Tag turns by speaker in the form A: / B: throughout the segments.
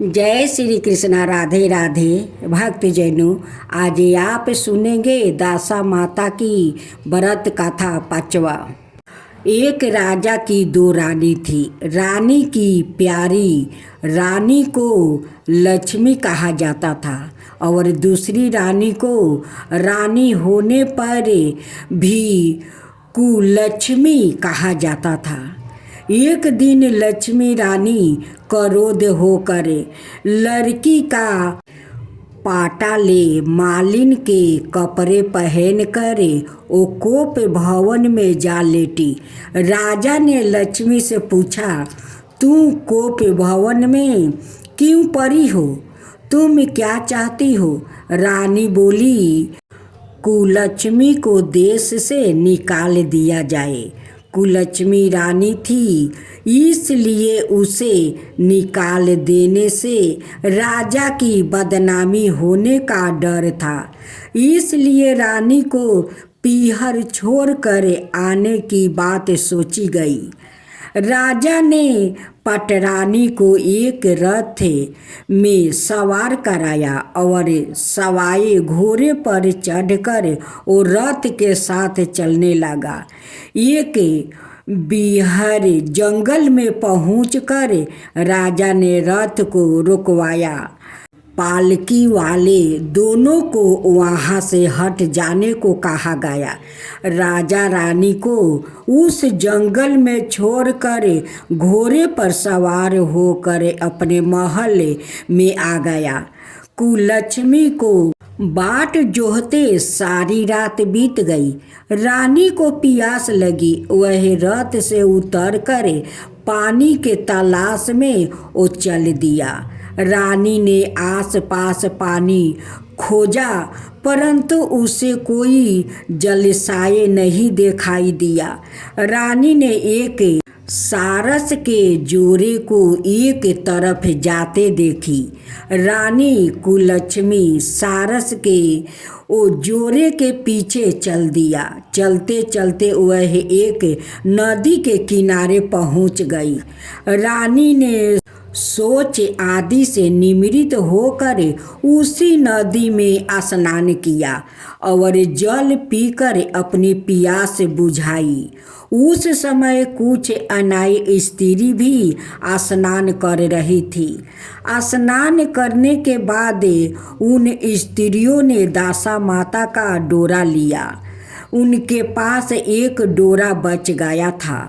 A: जय श्री कृष्णा। राधे राधे भक्तजनों, आज आप सुनेंगे दासा माता की व्रत कथा पांचवा। एक राजा की दो रानी थी। रानी की प्यारी रानी को लक्ष्मी कहा जाता था और दूसरी रानी को रानी होने पर भी कुलक्ष्मी कहा जाता था। एक दिन लक्ष्मी रानी क्रोध होकर लड़की का पाटा ले मालिन के कपड़े पहन कर वो कोप भवन में जा लेटी। राजा ने लक्ष्मी से पूछा, तू कोप भवन में क्यों पड़ी हो? तुम क्या चाहती हो? रानी बोली, कुलक्ष्मी को देश से निकाल दिया जाए। कुलक्ष्मी रानी थी, इसलिए उसे निकाल देने से राजा की बदनामी होने का डर था। इसलिए रानी को पीहर छोड़कर आने की बात सोची गई। राजा ने पटरानी को एक रथ में सवार कराया और सवाए घोड़े पर चढ़कर वो रथ के साथ चलने लगा। एक बिहार जंगल में पहुंचकर राजा ने रथ को रुकवाया। पालकी वाले दोनों को वहाँ से हट जाने को कहा गया। राजा रानी को उस जंगल में छोड़कर घोड़े पर सवार होकर अपने महल में आ गया। कुलक्ष्मी को बाट जोहते सारी रात बीत गई। रानी को प्यास लगी। वह रथ से उतरकर पानी के तलाश में वो चल दिया। रानी ने आसपास पानी खोजा, परंतु उसे कोई जलाशय नहीं दिखाई दिया। रानी ने एक सारस के जोड़े को एक तरफ जाते देखी। रानी कुलक्ष्मी सारस के वो जोड़े के पीछे चल दिया। चलते चलते वह एक नदी के किनारे पहुंच गई। रानी ने सोच आदि से निमृत होकर उसी नदी में स्नान किया और जल पीकर अपनी प्यास बुझाई। उस समय कुछ अनाई स्त्री भी स्नान कर रही थी। स्नान करने के बाद उन स्त्रियों ने दासा माता का डोरा लिया। उनके पास एक डोरा बच गया था।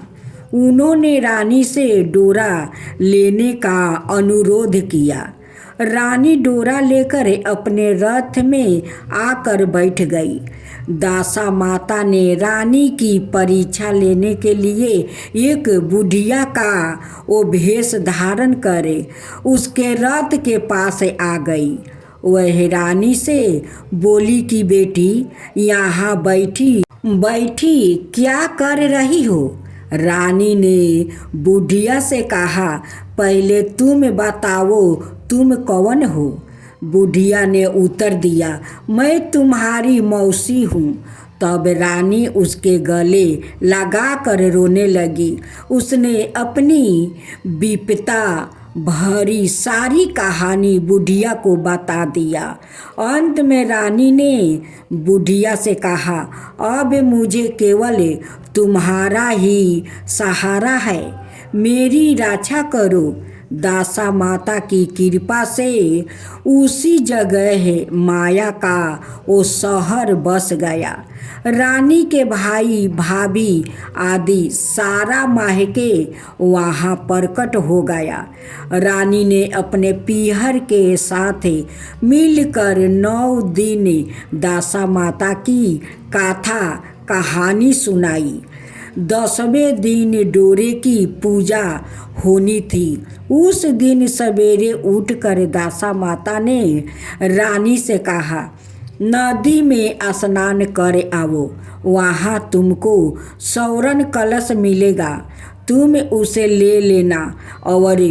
A: उन्होंने रानी से डोरा लेने का अनुरोध किया। रानी डोरा लेकर अपने रथ में आकर बैठ गई। दासा माता ने रानी की परीक्षा लेने के लिए एक बुढ़िया का वो भेष धारण करे उसके रथ के पास आ गई। वह रानी से बोली कि बेटी, यहाँ बैठी क्या कर रही हो? रानी ने बुढ़िया से कहा, पहले तुम बताओ तुम कौन हो? बुढ़िया ने उत्तर दिया, मैं तुम्हारी मौसी हूँ। तब रानी उसके गले लगाकर रोने लगी। उसने अपनी विपदा भरी सारी कहानी बुढ़िया को बता दिया। अंत में रानी ने बुढ़िया से कहा, अब मुझे केवल तुम्हारा ही सहारा है, मेरी रक्षा करो। दासा माता की कृपा से उसी जगह माया का वो शहर बस गया। रानी के भाई भाभी आदि सारा महके वहाँ प्रकट हो गया। रानी ने अपने पीहर के साथ मिलकर 9 दिन दासा माता की कहानी सुनाई। 10वें दिन डोरे की पूजा होनी थी। उस दिन सवेरे उठकर दासा माता ने रानी से कहा, नदी में स्नान कर आओ, वहाँ तुमको स्वर्ण कलश मिलेगा, तुम उसे ले लेना और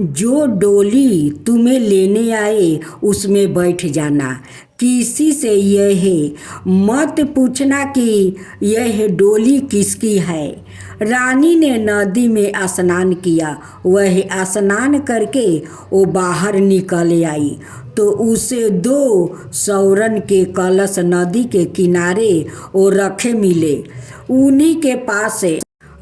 A: जो डोली तुम्हें लेने आए उसमें बैठ जाना। किसी से यह मत पूछना कि यह डोली किसकी है। रानी ने नदी में स्नान किया। वह स्नान करके वो बाहर निकल आई तो उसे 2 सौरन के कलश नदी के किनारे वो रखे मिले। उन्हीं के पास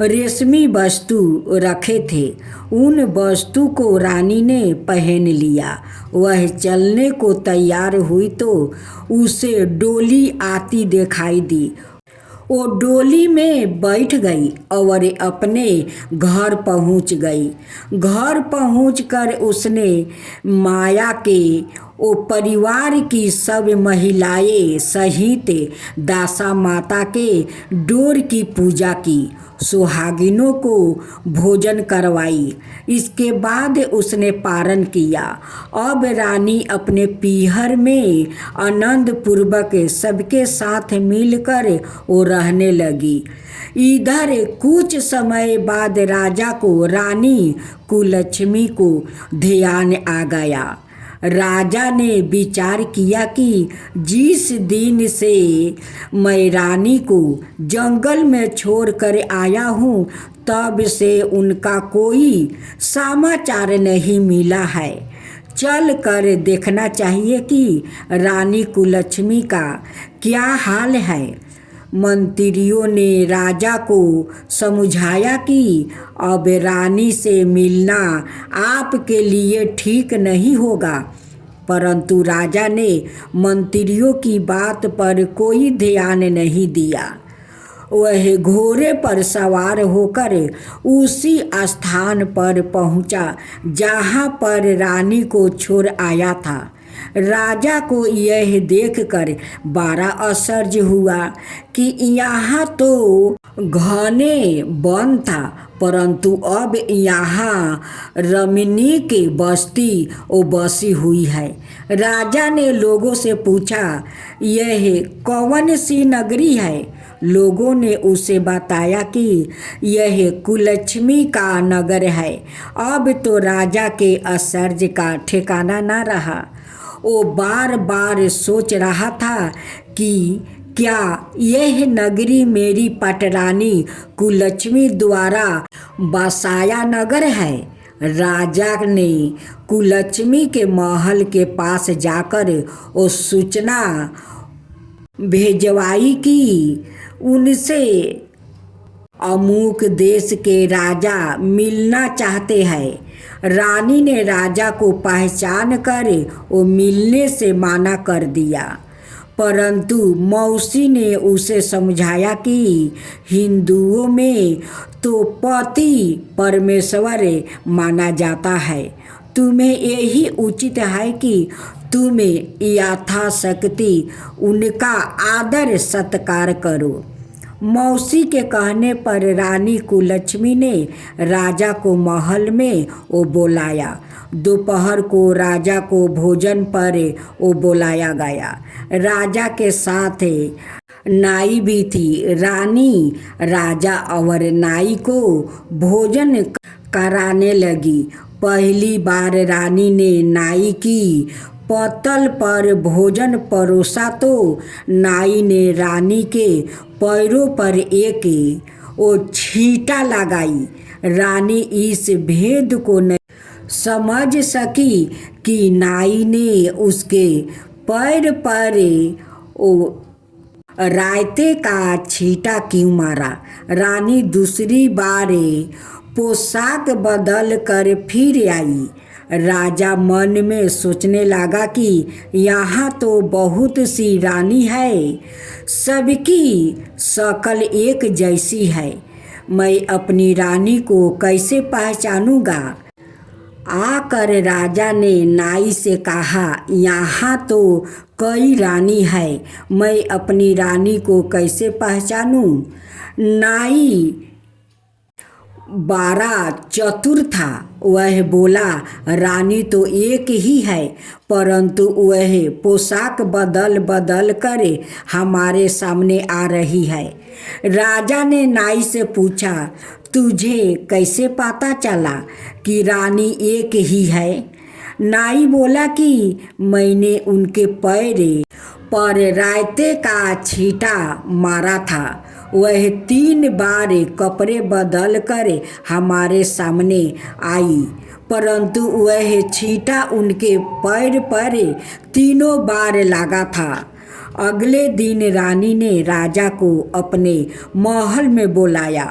A: रेशमी वस्तु रखे थे। उन वस्तु को रानी ने पहन लिया। वह चलने को तैयार हुई तो उसे डोली आती दिखाई दी। वो डोली में बैठ गई और अपने घर पहुंच गई। घर पहुंचकर उसने माया के वो परिवार की सब महिलाएं सहित दासा माता के डोर की पूजा की, सुहागिनों को भोजन करवाई। इसके बाद उसने पारण किया। अब रानी अपने पीहर में आनंद पूर्वक सबके साथ मिलकर वो रहने लगी। इधर कुछ समय बाद राजा को रानी कुलक्ष्मी को ध्यान आ गया। राजा ने विचार किया कि जिस दिन से मैं रानी को जंगल में छोड़कर आया हूँ तब से उनका कोई समाचार नहीं मिला है। चल कर देखना चाहिए कि रानी कुलक्ष्मी का क्या हाल है। मंत्रियों ने राजा को समझाया कि अब रानी से मिलना आपके लिए ठीक नहीं होगा, परंतु राजा ने मंत्रियों की बात पर कोई ध्यान नहीं दिया। वह घोड़े पर सवार होकर उसी स्थान पर पहुंचा जहां पर रानी को छोड़ आया था। राजा को यह देखकर बड़ा आश्चर्य हुआ कि यहाँ तो घने वन था, परंतु अब यहाँ रमणी की बस्ती बसी हुई है। राजा ने लोगों से पूछा, यह कौन सी नगरी है? लोगों ने उसे बताया कि यह कुलक्ष्मी का नगर है। अब तो राजा के आश्चर्य का ठिकाना न रहा। वो बार बार सोच रहा था कि क्या यह नगरी मेरी पटरानी कुलक्ष्मी द्वारा बसाया नगर है? राजा ने कुलक्ष्मी के महल के पास जाकर वो सूचना भेजवाई कि उनसे अमुक देश के राजा मिलना चाहते हैं। रानी ने राजा को पहचान कर वो मिलने से मना कर दिया, परंतु मौसी ने उसे समझाया कि हिंदुओं में तो पति परमेश्वर माना जाता है। तुम्हें यही उचित है कि तुम्हें यथाशक्ति उनका आदर सत्कार करो। मौसी के कहने पर रानी कुलक्ष्मी ने राजा को महल में वो बुलाया। दोपहर को राजा को भोजन पर वो बुलाया गया। राजा के साथ नाई भी थी। रानी राजा और नाई को भोजन कराने लगी। पहली बार रानी ने नाई की पत्तल पर भोजन परोसा तो नाई ने रानी के पैरों पर एक वो छींटा लगाई। रानी इस भेद को नहीं समझ सकी कि नाई ने उसके पैर पर वो रायते का छींटा क्यों मारा। रानी दूसरी बार पोशाक बदल कर फिर आई। राजा मन में सोचने लगा कि यहाँ तो बहुत सी रानी है, सबकी शक्ल एक जैसी है, मैं अपनी रानी को कैसे पहचानूंगा। आकर राजा ने नाई से कहा, यहाँ तो कई रानी है, मैं अपनी रानी को कैसे पहचानूं। नाई बड़ा चतुर था। वह बोला, रानी तो एक ही है, परंतु वह पोशाक बदल बदल कर हमारे सामने आ रही है। राजा ने नाई से पूछा, तुझे कैसे पता चला कि रानी एक ही है? नाई बोला कि मैंने उनके पैर पर रायते का छींटा मारा था। वह 3 बार कपड़े बदल कर हमारे सामने आई, परंतु वह छींटा उनके पैर पर 3 बार लगा था। अगले दिन रानी ने राजा को अपने महल में बुलाया।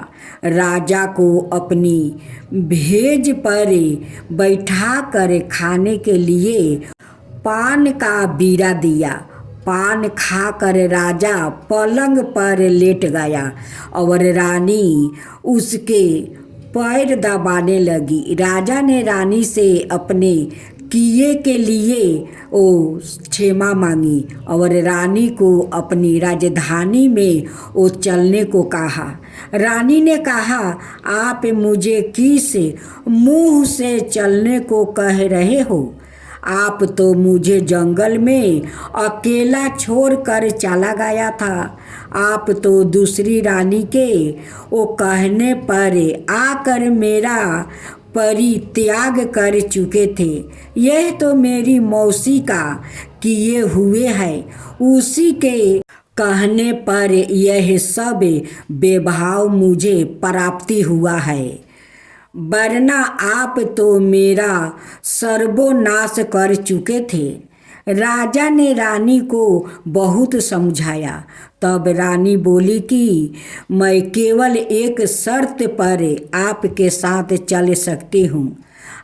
A: राजा को अपनी भेज पर बैठा कर खाने के लिए पान का बीड़ा दिया। पान खाकर राजा पलंग पर लेट गया और रानी उसके पैर दबाने लगी। राजा ने रानी से अपने किए के लिए क्षमा मांगी और रानी को अपनी राजधानी में चलने को कहा। रानी ने कहा, आप मुझे किस मुंह से चलने को कह रहे हो? आप तो मुझे जंगल में अकेला छोड़कर चला गया था। आप तो दूसरी रानी के कहने पर आकर मेरा परित्याग कर चुके थे। यह तो मेरी मौसी का किए हुए है। उसी के कहने पर यह सब वैभव मुझे प्राप्ति हुआ है, वरना आप तो मेरा सर्वनाश कर चुके थे। राजा ने रानी को बहुत समझाया। तब रानी बोली कि मैं केवल एक शर्त पर आपके साथ चल सकती हूँ।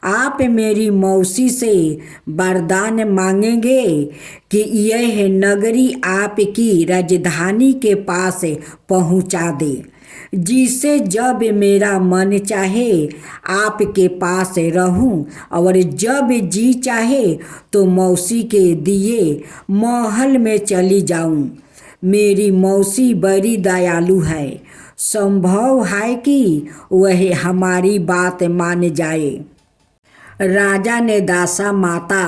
A: आप मेरी मौसी से वरदान मांगेंगे कि यह नगरी आपकी राजधानी के पास पहुँचा दे, जिससे जब मेरा मन चाहे आपके पास रहूं और जब जी चाहे तो मौसी के दिए महल में चली जाऊं। मेरी मौसी बड़ी दयालु है, संभव है कि वह हमारी बात मान जाए। राजा ने दासा माता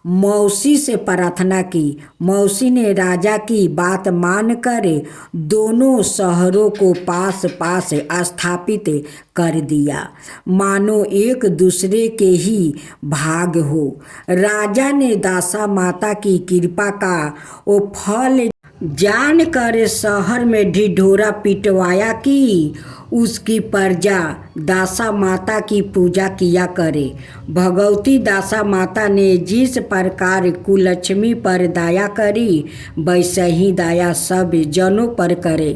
A: मौसी से प्रार्थना की। मौसी ने राजा की बात मानकर दोनों शहरों को पास पास स्थापित कर दिया, मानो एक दूसरे के ही भाग हो। राजा ने दासा माता की कृपा का वो फल जानकर शहर में ढिढोरा पिटवाया कि उसकी प्रजा दासा माता की पूजा किया करे। भगवती दासा माता ने जिस प्रकार कुलक्ष्मी पर दया करी, वैसे ही दया सब जनों पर करे।